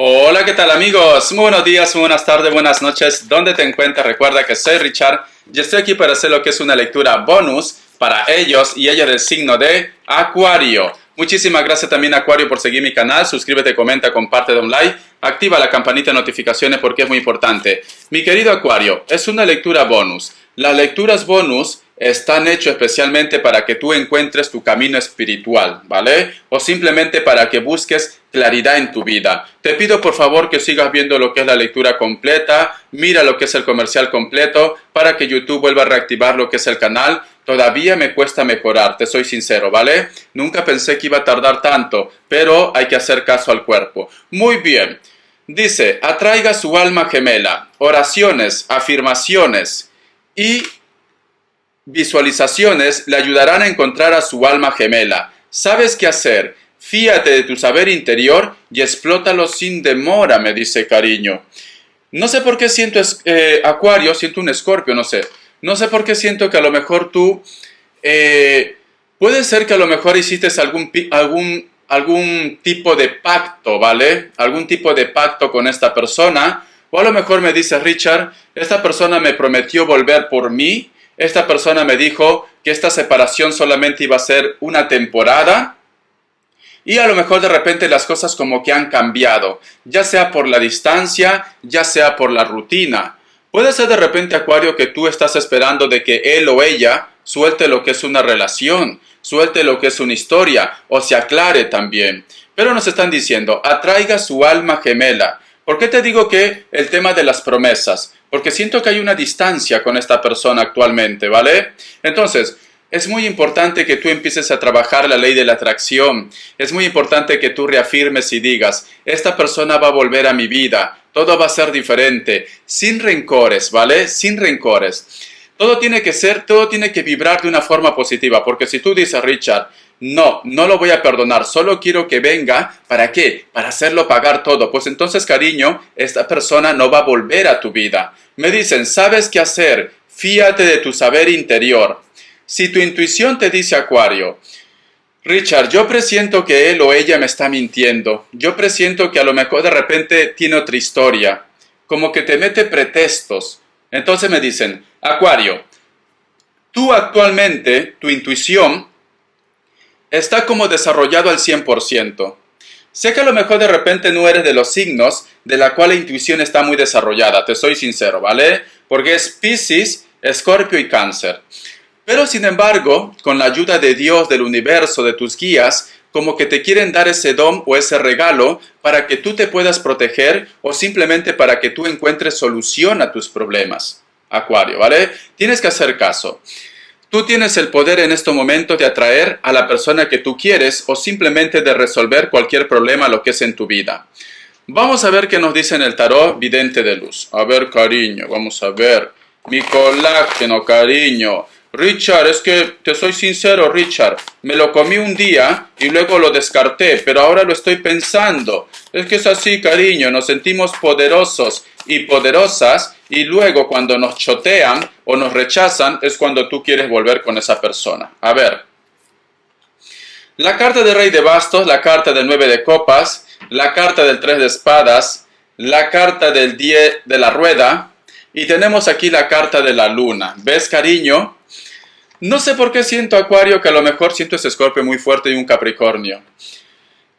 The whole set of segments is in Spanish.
Hola, ¿qué tal amigos? Muy buenos días, muy buenas tardes, buenas noches. ¿Dónde te encuentras? Recuerda que soy Richard y estoy aquí para hacer lo que es una lectura bonus para ellos y ella del signo de Acuario. Muchísimas gracias también Acuario por seguir mi canal. Suscríbete, comenta, comparte, da un like. Activa la campanita de notificaciones porque es muy importante. Mi querido Acuario, es una lectura bonus. Las lecturas bonus están hechos especialmente para que tú encuentres tu camino espiritual, ¿vale? O simplemente para que busques claridad en tu vida. Te pido por favor que sigas viendo lo que es la lectura completa, mira lo que es el comercial completo para que YouTube vuelva a reactivar lo que es el canal. Todavía me cuesta mejorar, te soy sincero, ¿vale? Nunca pensé que iba a tardar tanto, pero hay que hacer caso al cuerpo. Muy bien. Dice, atraiga su alma gemela, oraciones, afirmaciones y visualizaciones le ayudarán a encontrar a su alma gemela. ¿Sabes qué hacer? Fíate de tu saber interior y explótalo sin demora, me dice cariño. No sé por qué siento Acuario, siento un Escorpio, no sé. No sé por qué siento que a lo mejor tú, puede ser que a lo mejor hiciste algún tipo de pacto, ¿vale? Algún tipo de pacto con esta persona. O a lo mejor me dice Richard, esta persona me prometió volver por mí. Esta persona me dijo que esta separación solamente iba a ser una temporada y a lo mejor de repente las cosas como que han cambiado, ya sea por la distancia, ya sea por la rutina. Puede ser de repente, Acuario, que tú estás esperando de que él o ella suelte lo que es una relación, suelte lo que es una historia o se aclare también. Pero nos están diciendo, atraiga su alma gemela. ¿Por qué te digo que el tema de las promesas? Porque siento que hay una distancia con esta persona actualmente, ¿vale? Entonces, es muy importante que tú empieces a trabajar la ley de la atracción. Es muy importante que tú reafirmes y digas, esta persona va a volver a mi vida, todo va a ser diferente, sin rencores, ¿vale? Sin rencores. Todo tiene que vibrar de una forma positiva, porque si tú dices, Richard, no lo voy a perdonar, solo quiero que venga, ¿para qué? Para hacerlo pagar todo. Pues entonces, cariño, esta persona no va a volver a tu vida. Me dicen, ¿sabes qué hacer? Fíate de tu saber interior. Si tu intuición te dice, Acuario, Richard, yo presiento que él o ella me está mintiendo. Yo presiento que a lo mejor de repente tiene otra historia, como que te mete pretextos. Entonces me dicen, Acuario, tú actualmente, tu intuición está como desarrollado al 100%. Sé que a lo mejor de repente no eres de los signos de la cual la intuición está muy desarrollada, te soy sincero, ¿vale? Porque es Piscis, Escorpio y Cáncer. Pero sin embargo, con la ayuda de Dios, del universo, de tus guías, como que te quieren dar ese don o ese regalo para que tú te puedas proteger o simplemente para que tú encuentres solución a tus problemas. Acuario, ¿vale? Tienes que hacer caso. Tú tienes el poder en este momento de atraer a la persona que tú quieres o simplemente de resolver cualquier problema lo que es en tu vida. Vamos a ver qué nos dice en el tarot vidente de luz. A ver, cariño, vamos a ver. Mi colágeno, cariño. Richard, es que te soy sincero, Richard. Me lo comí un día y luego lo descarté, pero ahora lo estoy pensando. Es que es así, cariño. Nos sentimos poderosos y poderosas y luego cuando nos chotean o nos rechazan es cuando tú quieres volver con esa persona. A ver. La carta del Rey de Bastos, la carta del 9 de Copas, la carta del 3 de Espadas, la carta del 10 de la Rueda y tenemos aquí la carta de la Luna. ¿Ves, cariño? No sé por qué siento, Acuario, que a lo mejor siento ese Escorpio muy fuerte y un Capricornio.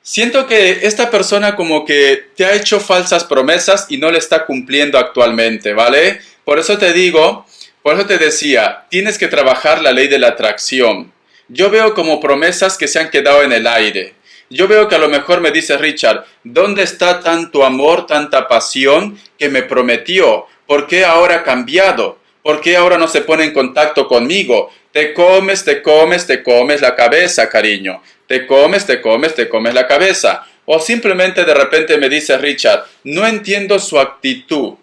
Siento que esta persona como que te ha hecho falsas promesas y no le está cumpliendo actualmente, ¿vale? Por eso te digo, por eso te decía, tienes que trabajar la ley de la atracción. Yo veo como promesas que se han quedado en el aire. Yo veo que a lo mejor me dice Richard, ¿dónde está tanto amor, tanta pasión que me prometió? ¿Por qué ahora ha cambiado? ¿Por qué ahora no se pone en contacto conmigo? Te comes la cabeza, cariño. Te comes la cabeza. O simplemente de repente me dice Richard, no entiendo su actitud.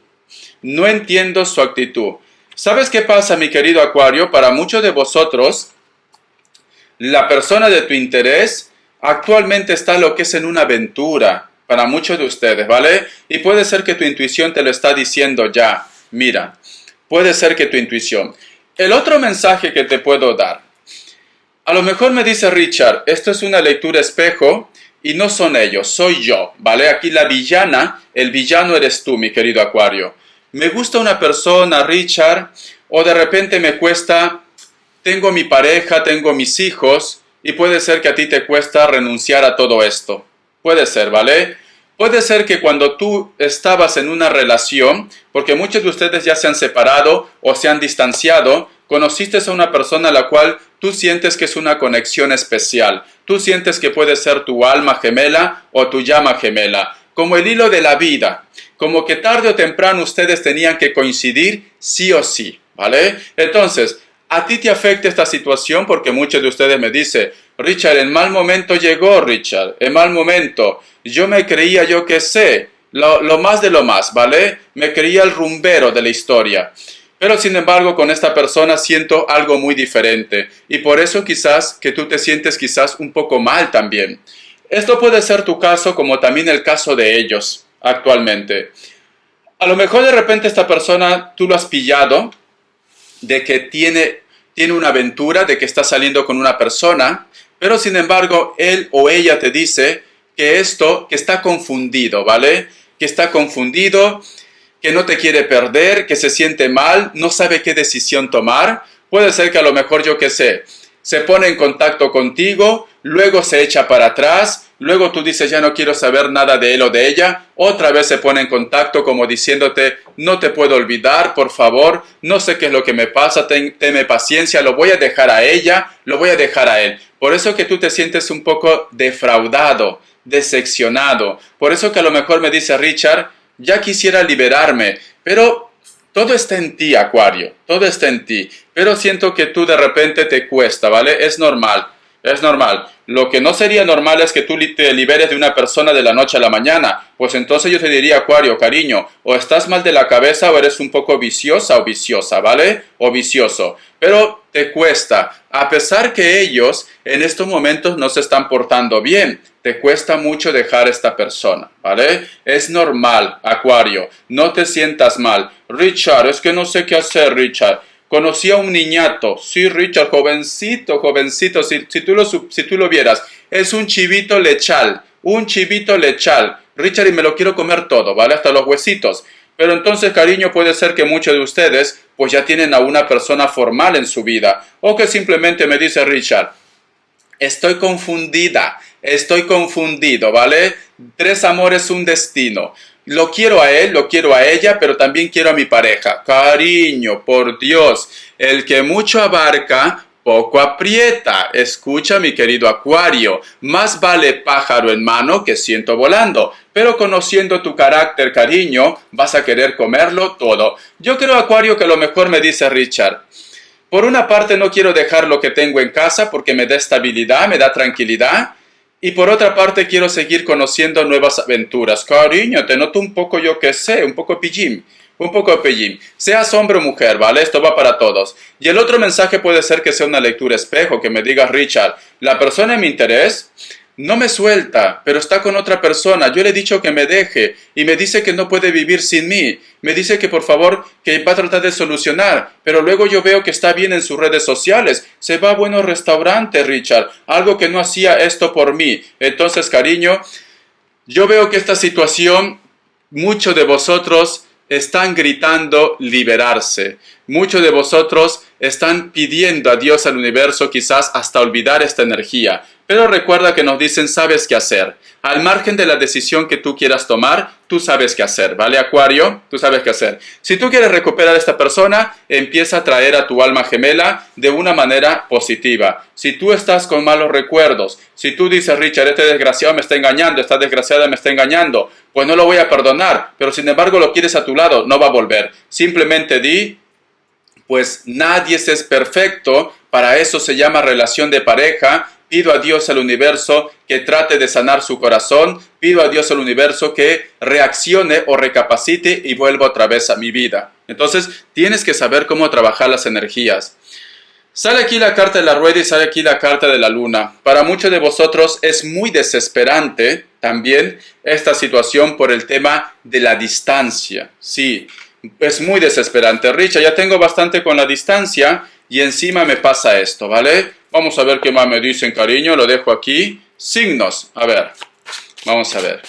No entiendo su actitud. ¿Sabes qué pasa, mi querido Acuario? Para muchos de vosotros, la persona de tu interés actualmente está lo que es en una aventura. Para muchos de ustedes, ¿vale? Y puede ser que tu intuición te lo está diciendo ya. Mira, puede ser que tu intuición. El otro mensaje que te puedo dar. A lo mejor me dice Richard, esto es una lectura espejo y no son ellos, soy yo, ¿vale? Aquí la villana, el villano eres tú, mi querido Acuario. Me gusta una persona, Richard, o de repente me cuesta, tengo mi pareja, tengo mis hijos, y puede ser que a ti te cuesta renunciar a todo esto. Puede ser, ¿vale? Puede ser que cuando tú estabas en una relación, porque muchos de ustedes ya se han separado o se han distanciado, conociste a una persona a la cual tú sientes que es una conexión especial. Tú sientes que puede ser tu alma gemela o tu llama gemela, como el hilo de la vida, como que tarde o temprano ustedes tenían que coincidir sí o sí, ¿vale? Entonces, a ti te afecta esta situación porque muchos de ustedes me dicen, Richard, el mal momento llegó, Richard, el mal momento. Yo me creía, yo que sé, lo más de lo más, ¿vale? Me creía el rumbero de la historia. Pero sin embargo, con esta persona siento algo muy diferente. Y por eso quizás que tú te sientes quizás un poco mal también. Esto puede ser tu caso como también el caso de ellos actualmente. A lo mejor de repente esta persona tú lo has pillado de que tiene una aventura, de que está saliendo con una persona, pero sin embargo él o ella te dice que está confundido, ¿vale? Que está confundido, que no te quiere perder, que se siente mal, no sabe qué decisión tomar. Puede ser que a lo mejor, yo qué sé, se pone en contacto contigo, luego se echa para atrás, luego tú dices ya no quiero saber nada de él o de ella, otra vez se pone en contacto como diciéndote no te puedo olvidar, por favor, no sé qué es lo que me pasa, tenme paciencia, lo voy a dejar a ella, lo voy a dejar a él. Por eso que tú te sientes un poco defraudado, decepcionado. Por eso que a lo mejor me dice Richard, ya quisiera liberarme, pero todo está en ti, Acuario, todo está en ti. Pero siento que tú de repente te cuesta, ¿vale? Es normal, es normal. Lo que no sería normal es que tú te liberes de una persona de la noche a la mañana. Pues entonces yo te diría, Acuario, cariño, o estás mal de la cabeza o eres un poco viciosa o viciosa, ¿vale? O vicioso. Pero te cuesta, a pesar que ellos en estos momentos no se están portando bien. Te cuesta mucho dejar a esta persona, ¿vale? Es normal, Acuario, no te sientas mal. Richard, es que no sé qué hacer, Richard. Conocí a un niñato, sí, Richard, jovencito, si tú lo vieras, es un chivito lechal, Richard, y me lo quiero comer todo, ¿vale? Hasta los huesitos. Pero entonces, cariño, puede ser que muchos de ustedes pues ya tienen a una persona formal en su vida, o que simplemente me dice Richard, estoy confundida, estoy confundido, ¿vale? 3 amores, un destino. Lo quiero a él, lo quiero a ella, pero también quiero a mi pareja. Cariño, por Dios, el que mucho abarca, poco aprieta. Escucha, mi querido Acuario, más vale pájaro en mano que ciento volando. Pero conociendo tu carácter, cariño, vas a querer comerlo todo. Yo creo, Acuario, que a lo mejor me dice Richard, por una parte no quiero dejar lo que tengo en casa porque me da estabilidad, me da tranquilidad. Y por otra parte quiero seguir conociendo nuevas aventuras. Cariño, te noto un poco, yo qué sé, un poco pillín. Un poco pillín. Seas hombre o mujer, ¿vale? Esto va para todos. Y el otro mensaje puede ser que sea una lectura espejo, que me digas, Richard, la persona de mi interés no me suelta, pero está con otra persona. Yo le he dicho que me deje y me dice que no puede vivir sin mí. Me dice que por favor, que va a tratar de solucionar, pero luego yo veo que está bien en sus redes sociales. Se va a buenos restaurantes, Richard, algo que no hacía esto por mí. Entonces, cariño, yo veo que esta situación, muchos de vosotros están gritando liberarse. Muchos de vosotros están pidiendo a Dios, al universo, quizás hasta olvidar esta energía. Pero recuerda que nos dicen, sabes qué hacer. Al margen de la decisión que tú quieras tomar, tú sabes qué hacer, ¿vale, Acuario? Tú sabes qué hacer. Si tú quieres recuperar a esta persona, empieza a traer a tu alma gemela de una manera positiva. Si tú estás con malos recuerdos, si tú dices, Richard, este desgraciado me está engañando, esta desgraciada me está engañando, pues no lo voy a perdonar, pero sin embargo lo quieres a tu lado, no va a volver. Simplemente di, pues nadie es perfecto, para eso se llama relación de pareja. Pido a Dios, al universo, que trate de sanar su corazón. Pido a Dios, al universo, que reaccione o recapacite y vuelva otra vez a mi vida. Entonces, tienes que saber cómo trabajar las energías. Sale aquí la carta de la rueda y sale aquí la carta de la luna. Para muchos de vosotros es muy desesperante también esta situación por el tema de la distancia. Sí, es muy desesperante. Richard, ya tengo bastante con la distancia y encima me pasa esto, ¿vale? Vamos a ver qué más me dicen, cariño. Lo dejo aquí. Signos. A ver. Vamos a ver.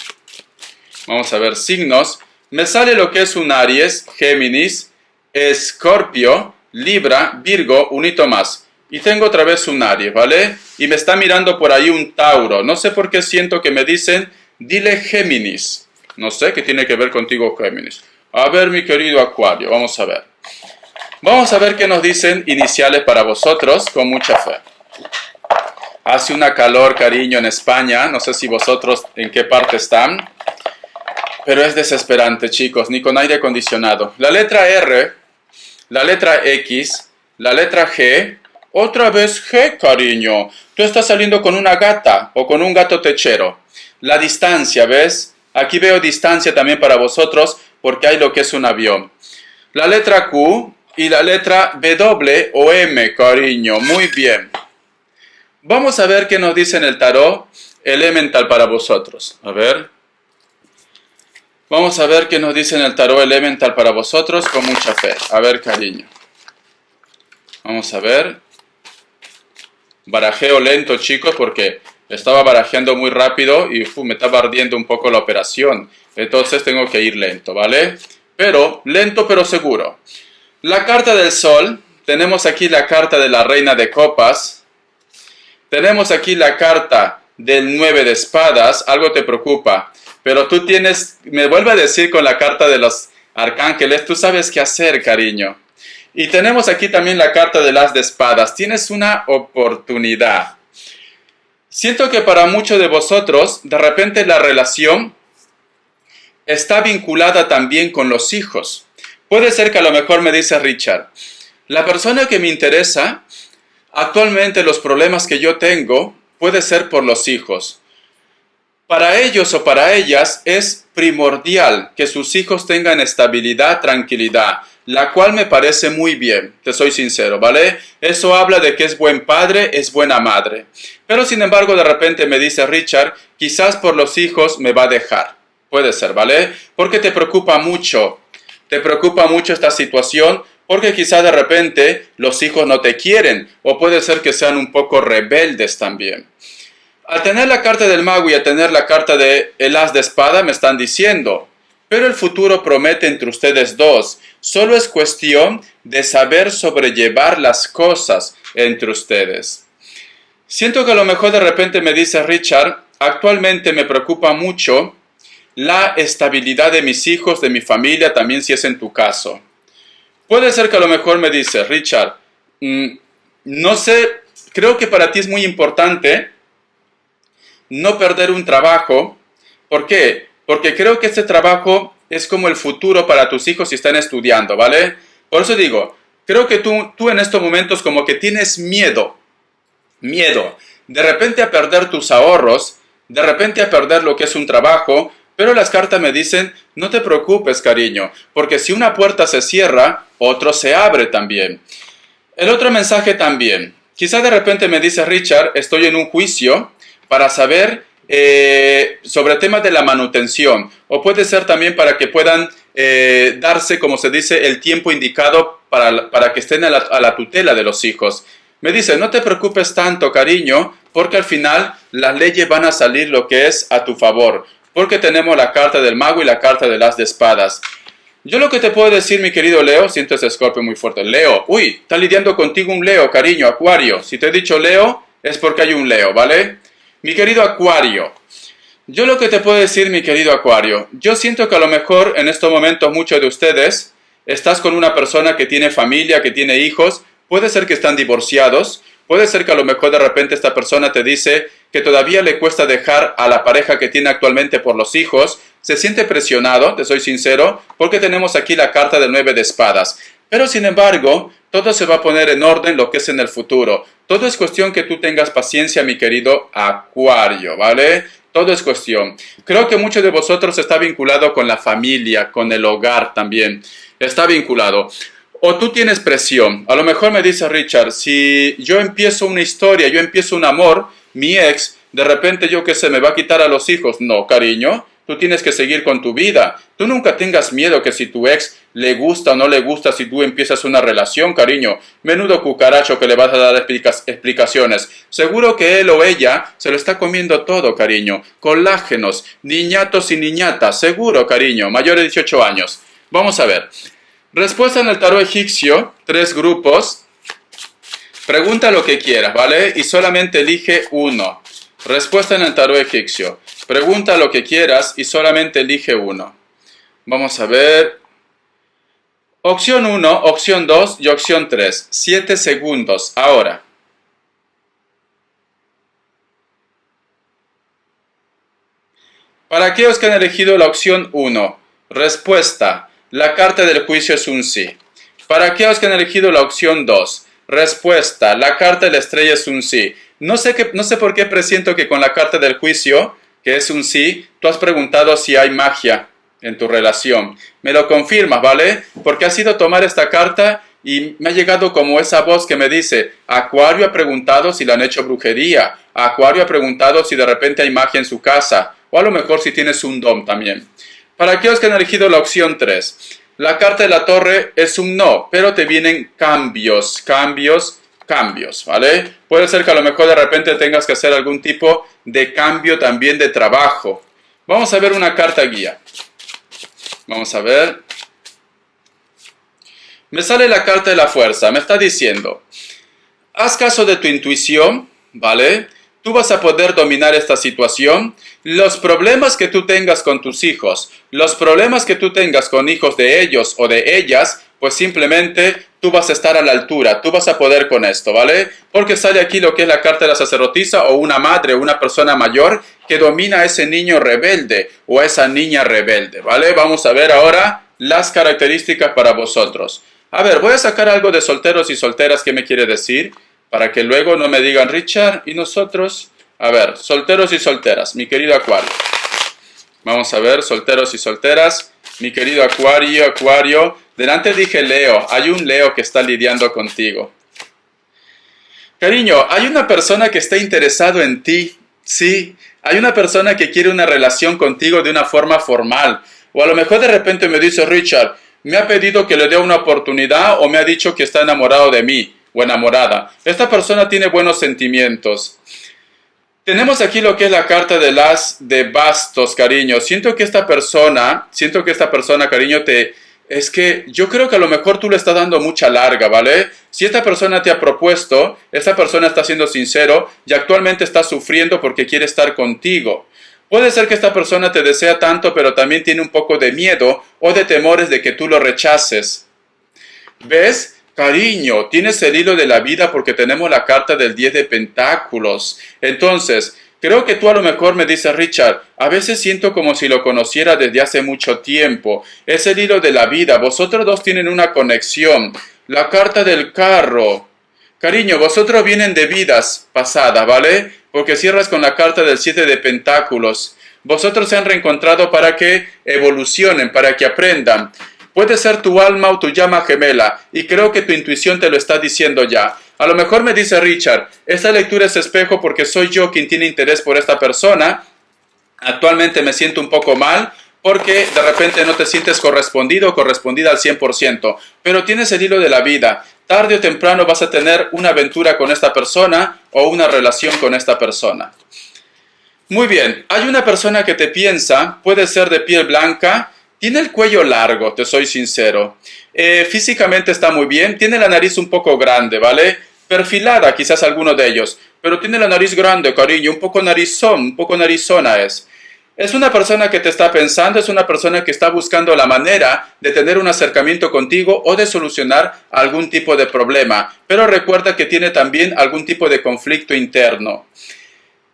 Vamos a ver signos. Me sale lo que es un Aries, Géminis, Escorpio, Libra, Virgo, un hito más. Y tengo otra vez un Aries, ¿vale? Y me está mirando por ahí un Tauro. No sé por qué siento que me dicen, dile Géminis. No sé qué tiene que ver contigo Géminis. A ver, mi querido Acuario, vamos a ver. Vamos a ver qué nos dicen iniciales para vosotros con mucha fe. Hace una calor, cariño, en España. No sé si vosotros en qué parte están. Pero es desesperante, chicos, ni con aire acondicionado. La letra R, la letra X, la letra G, otra vez G, cariño. Tú estás saliendo con una gata o con un gato techero. La distancia, ¿ves? Aquí veo distancia también para vosotros porque hay lo que es un avión. La letra Q y la letra W o M, cariño. Muy bien. Vamos a ver qué nos dice en el tarot elemental para vosotros. A ver. Vamos a ver qué nos dice en el tarot elemental para vosotros con mucha fe. A ver, cariño. Vamos a ver. Barajeo lento, chicos, porque estaba barajeando muy rápido y me estaba ardiendo un poco la operación. Entonces tengo que ir lento, ¿vale? Pero, lento pero seguro. La carta del sol. Tenemos aquí la carta de la reina de copas. Tenemos aquí la carta del 9 de espadas. Algo te preocupa. Pero tú tienes, me vuelve a decir con la carta de los arcángeles, tú sabes qué hacer, cariño. Y tenemos aquí también la carta del as de espadas. Tienes una oportunidad. Siento que para muchos de vosotros, de repente la relación está vinculada también con los hijos. Puede ser que a lo mejor me dice Richard, la persona que me interesa, actualmente los problemas que yo tengo, puede ser por los hijos. Para ellos o para ellas es primordial que sus hijos tengan estabilidad, tranquilidad, la cual me parece muy bien, te soy sincero, ¿vale? Eso habla de que es buen padre, es buena madre. Pero sin embargo, de repente me dice Richard, quizás por los hijos me va a dejar. Puede ser, ¿vale? Porque te preocupa mucho esta situación, porque quizás de repente los hijos no te quieren, o puede ser que sean un poco rebeldes también. Al tener la carta del mago y a tener la carta de el as de espada me están diciendo, pero el futuro promete entre ustedes dos. Solo es cuestión de saber sobrellevar las cosas entre ustedes. Siento que a lo mejor de repente me dice Richard, actualmente me preocupa mucho la estabilidad de mis hijos, de mi familia, también si es en tu caso. Puede ser que a lo mejor me dice Richard, no sé, creo que para ti es muy importante no perder un trabajo. ¿Por qué? Porque creo que este trabajo es como el futuro para tus hijos si están estudiando, ¿vale? Por eso digo, creo que tú en estos momentos como que tienes miedo, de repente a perder tus ahorros, de repente a perder lo que es un trabajo, pero las cartas me dicen, no te preocupes, cariño, porque si una puerta se cierra, otro se abre también. El otro mensaje también, quizá de repente me dice Richard, estoy en un juicio para saber sobre temas de la manutención, o puede ser también para que puedan darse, como se dice, el tiempo indicado para que estén a la tutela de los hijos. Me dice, no te preocupes tanto, cariño, porque al final las leyes van a salir lo que es a tu favor, porque tenemos la carta del mago y la carta del as de espadas. Yo lo que te puedo decir, mi querido Leo, siento ese escorpio muy fuerte. Leo, uy, está lidiando contigo un Leo, cariño, Acuario. Si te he dicho Leo, es porque hay un Leo, ¿vale? Mi querido Acuario, yo lo que te puedo decir, mi querido Acuario, yo siento que a lo mejor en estos momentos muchos de ustedes estás con una persona que tiene familia, que tiene hijos, puede ser que están divorciados, puede ser que a lo mejor de repente esta persona te dice que todavía le cuesta dejar a la pareja que tiene actualmente por los hijos, se siente presionado, te soy sincero, porque tenemos aquí la carta del 9 de espadas. Pero sin embargo, todo se va a poner en orden lo que es en el futuro. Todo es cuestión que tú tengas paciencia, mi querido Acuario, ¿vale? Todo es cuestión. Creo que muchos de vosotros está vinculado con la familia, con el hogar también. Está vinculado. O tú tienes presión. A lo mejor me dice Richard, si yo empiezo una historia, yo empiezo un amor, mi ex, de repente yo qué sé, me va a quitar a los hijos. No, cariño, tú tienes que seguir con tu vida. Tú nunca tengas miedo que si tu ex le gusta o no le gusta si tú empiezas una relación, cariño. Menudo cucaracho que le vas a dar explicaciones. Seguro que él o ella se lo está comiendo todo, cariño. Colágenos, niñatos y niñatas, seguro, cariño. Mayor de 18 años. Vamos a ver. Respuesta en el tarot egipcio, 3 grupos. Pregunta lo que quieras, ¿vale? Y solamente elige uno. Respuesta en el tarot egipcio. Pregunta lo que quieras y solamente elige uno. Vamos a ver. Opción 1, opción 2 y opción 3. 7 segundos. Ahora. Para aquellos que han elegido la opción 1, respuesta. La carta del juicio es un sí. Para aquellos que han elegido la opción 2, respuesta. La carta de la estrella es un sí. No sé por qué presiento que con la carta del juicio, que es un sí, tú has preguntado si hay magia en tu relación. Me lo confirmas, ¿vale? Porque ha sido tomar esta carta y me ha llegado como esa voz que me dice, Acuario ha preguntado si le han hecho brujería, Acuario ha preguntado si de repente hay magia en su casa, o a lo mejor si tienes un don también. Para aquellos que han elegido la opción 3, la carta de la torre es un no, pero te vienen cambios, ¿vale? Puede ser que a lo mejor de repente tengas que hacer algún tipo de cambio también de trabajo. Vamos a ver una carta guía. Vamos a ver. Me sale la carta de la fuerza. Me está diciendo, haz caso de tu intuición, ¿vale? Tú vas a poder dominar esta situación. Los problemas que tú tengas con tus hijos, los problemas que tú tengas con hijos de ellos o de ellas, pues simplemente tú vas a estar a la altura, tú vas a poder con esto, ¿vale? Porque sale aquí lo que es la carta de la sacerdotisa o una madre o una persona mayor que domina a ese niño rebelde o a esa niña rebelde, ¿vale? Vamos a ver ahora las características para vosotros. A ver, voy a sacar algo de solteros y solteras, ¿qué me quiere decir? Para que luego no me digan, Richard, ¿y nosotros? A ver, solteros y solteras, mi querido Acuario. Vamos a ver, solteros y solteras, mi querido Acuario. Delante dije Leo, hay un Leo que está lidiando contigo. Cariño, hay una persona que está interesado en ti, sí. Hay una persona que quiere una relación contigo de una forma formal. O a lo mejor de repente me dice, Richard, me ha pedido que le dé una oportunidad o me ha dicho que está enamorado de mí o enamorada. Esta persona tiene buenos sentimientos. Tenemos aquí lo que es la carta de las de bastos, cariño. Siento que esta persona, cariño, es que yo creo que a lo mejor tú le estás dando mucha larga, ¿vale? Si esta persona te ha propuesto, esta persona está siendo sincero y actualmente está sufriendo porque quiere estar contigo. Puede ser que esta persona te desea tanto, pero también tiene un poco de miedo o de temores de que tú lo rechaces. ¿Ves? Cariño, tienes el hilo de la vida porque tenemos la carta del 10 de pentáculos. Entonces, creo que tú a lo mejor me dices, Richard, a veces siento como si lo conociera desde hace mucho tiempo. Es el hilo de la vida. Vosotros dos tienen una conexión. La carta del carro. Cariño, vosotros vienen de vidas pasadas, ¿vale? Porque cierras con la carta del 7 de pentáculos. Vosotros se han reencontrado para que evolucionen, para que aprendan. Puede ser tu alma o tu llama gemela, y creo que tu intuición te lo está diciendo ya. A lo mejor me dice Richard, esta lectura es espejo porque soy yo quien tiene interés por esta persona. Actualmente me siento un poco mal porque de repente no te sientes correspondido o correspondida al 100%, pero tienes el hilo de la vida. Tarde o temprano vas a tener una aventura con esta persona o una relación con esta persona. Muy bien, hay una persona que te piensa, puede ser de piel blanca, tiene el cuello largo, te soy sincero. Físicamente está muy bien, tiene la nariz un poco grande, ¿vale? Perfilada, quizás alguno de ellos, pero tiene la nariz grande, cariño, un poco narizona es. Es una persona que te está pensando, es una persona que está buscando la manera de tener un acercamiento contigo o de solucionar algún tipo de problema, pero recuerda que tiene también algún tipo de conflicto interno.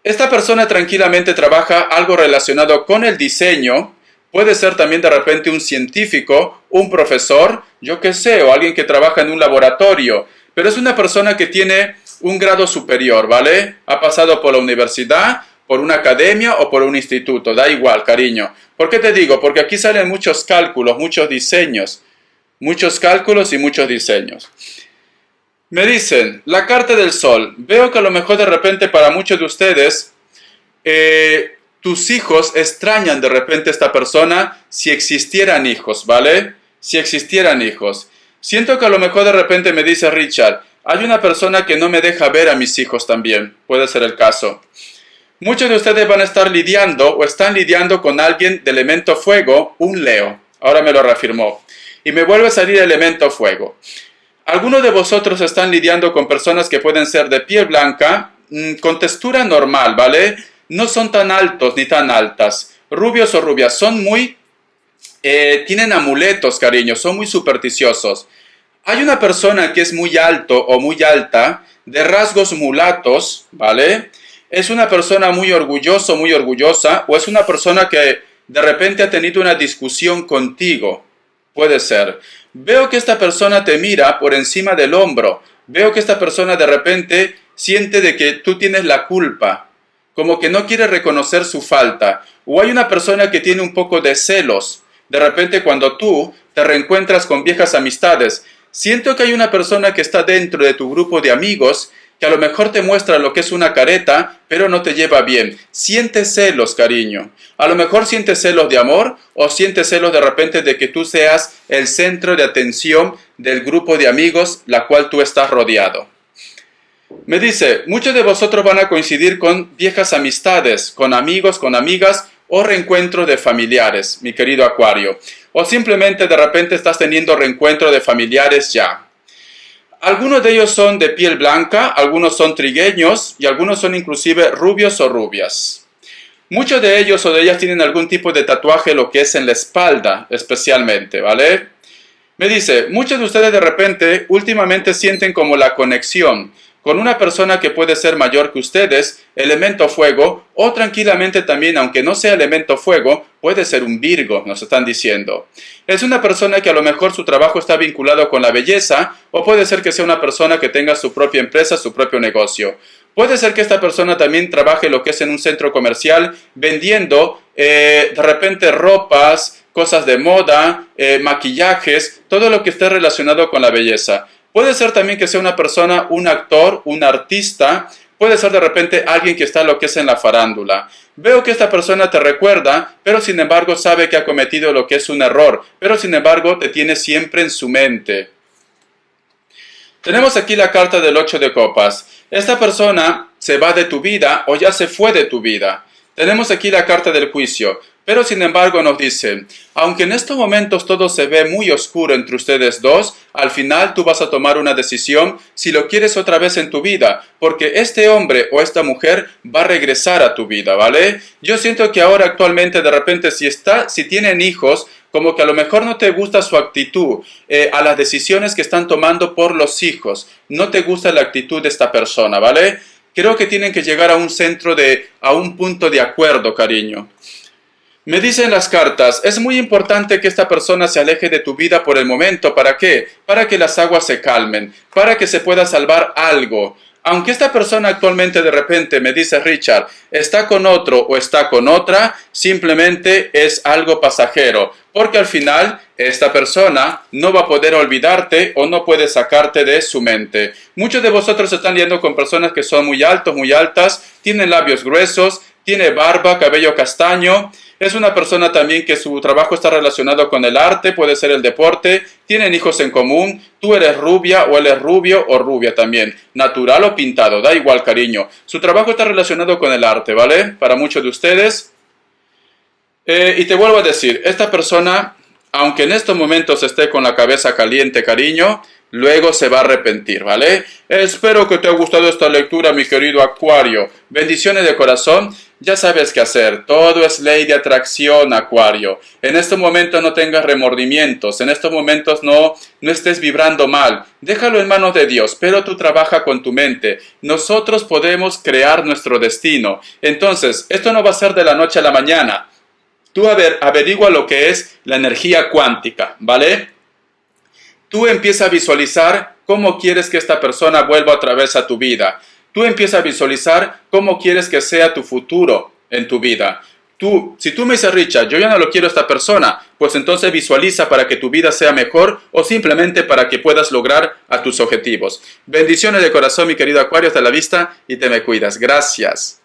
Esta persona tranquilamente trabaja algo relacionado con el diseño. Puede ser también de repente un científico, un profesor, yo qué sé, o alguien que trabaja en un laboratorio. Pero es una persona que tiene un grado superior, ¿vale? Ha pasado por la universidad, por una academia o por un instituto. Da igual, cariño. ¿Por qué te digo? Porque aquí salen muchos cálculos, muchos diseños. Muchos cálculos y muchos diseños. Me dicen, la carta del sol. Veo que a lo mejor de repente para muchos de ustedes... tus hijos extrañan de repente a esta persona si existieran hijos, ¿vale? si existieran hijos. Siento que a lo mejor de repente me dice Richard, hay una persona que no me deja ver a mis hijos también. Puede ser el caso. Muchos de ustedes van a estar lidiando o están lidiando con alguien de elemento fuego, un Leo. Ahora me lo reafirmó. Y me vuelve a salir elemento fuego. Algunos de vosotros están lidiando con personas que pueden ser de piel blanca, con textura normal, ¿vale? No son tan altos ni tan altas. Rubios o rubias, son muy... tienen amuletos, cariño, son muy supersticiosos. Hay una persona que es muy alto o muy alta, de rasgos mulatos, ¿vale? Es una persona muy orgulloso, muy orgullosa, o es una persona que de repente ha tenido una discusión contigo. Puede ser. Veo que esta persona te mira por encima del hombro. Veo que esta persona de repente siente de que tú tienes la culpa. Como que no quiere reconocer su falta. O hay una persona que tiene un poco de celos. De repente cuando tú te reencuentras con viejas amistades, siento que hay una persona que está dentro de tu grupo de amigos que a lo mejor te muestra lo que es una careta, pero no te lleva bien. Sientes celos, cariño. A lo mejor sientes celos de amor o sientes celos de repente de que tú seas el centro de atención del grupo de amigos la cual tú estás rodeado. Me dice, muchos de vosotros van a coincidir con viejas amistades, con amigos, con amigas o reencuentros de familiares, mi querido Acuario. O simplemente de repente estás teniendo reencuentro de familiares ya. Algunos de ellos son de piel blanca, algunos son trigueños y algunos son inclusive rubios o rubias. Muchos de ellos o de ellas tienen algún tipo de tatuaje, lo que es en la espalda especialmente, ¿vale? Me dice, muchos de ustedes de repente últimamente sienten como la conexión con una persona que puede ser mayor que ustedes, elemento fuego, o tranquilamente también, aunque no sea elemento fuego, puede ser un Virgo, nos están diciendo. Es una persona que a lo mejor su trabajo está vinculado con la belleza, o puede ser que sea una persona que tenga su propia empresa, su propio negocio. Puede ser que esta persona también trabaje lo que es en un centro comercial, vendiendo de repente ropas, cosas de moda, maquillajes, todo lo que esté relacionado con la belleza. Puede ser también que sea una persona, un actor, un artista. Puede ser de repente alguien que está lo que es en la farándula. Veo que esta persona te recuerda, pero sin embargo sabe que ha cometido lo que es un error. Pero sin embargo te tiene siempre en su mente. Tenemos aquí la carta del 8 de copas. Esta persona se va de tu vida o ya se fue de tu vida. Tenemos aquí la carta del juicio. Pero sin embargo nos dice, aunque en estos momentos todo se ve muy oscuro entre ustedes dos, al final tú vas a tomar una decisión si lo quieres otra vez en tu vida, porque este hombre o esta mujer va a regresar a tu vida, ¿vale? Yo siento que ahora actualmente de repente si tienen hijos, como que a lo mejor no te gusta su actitud a las decisiones que están tomando por los hijos, no te gusta la actitud de esta persona, ¿vale? Creo que tienen que llegar a a un punto de acuerdo, cariño. Me dicen las cartas, es muy importante que esta persona se aleje de tu vida por el momento. ¿Para qué? Para que las aguas se calmen, para que se pueda salvar algo. Aunque esta persona actualmente de repente me dice Richard, está con otro o está con otra, simplemente es algo pasajero. Porque al final esta persona no va a poder olvidarte o no puede sacarte de su mente. Muchos de vosotros están yendo con personas que son muy altos, muy altas, tienen labios gruesos, tiene barba, cabello castaño. Es una persona también que su trabajo está relacionado con el arte, puede ser el deporte, tienen hijos en común, tú eres rubia o él es rubio o rubia también, natural o pintado, da igual, cariño. Su trabajo está relacionado con el arte, ¿vale? Para muchos de ustedes. Y te vuelvo a decir, esta persona, aunque en estos momentos esté con la cabeza caliente, cariño, luego se va a arrepentir, ¿vale? Espero que te haya gustado esta lectura, mi querido Acuario. Bendiciones de corazón. Ya sabes qué hacer. Todo es ley de atracción, Acuario. En estos momentos no tengas remordimientos. En estos momentos no estés vibrando mal. Déjalo en manos de Dios, pero tú trabaja con tu mente. Nosotros podemos crear nuestro destino. Entonces, esto no va a ser de la noche a la mañana. Tú averigua lo que es la energía cuántica, ¿vale? Tú empieza a visualizar cómo quieres que esta persona vuelva otra vez a tu vida. Tú empieza a visualizar cómo quieres que sea tu futuro en tu vida. Si tú me dices, Richard, yo ya no lo quiero a esta persona, pues entonces visualiza para que tu vida sea mejor o simplemente para que puedas lograr a tus objetivos. Bendiciones de corazón, mi querido Acuario, hasta la vista y te me cuidas. Gracias.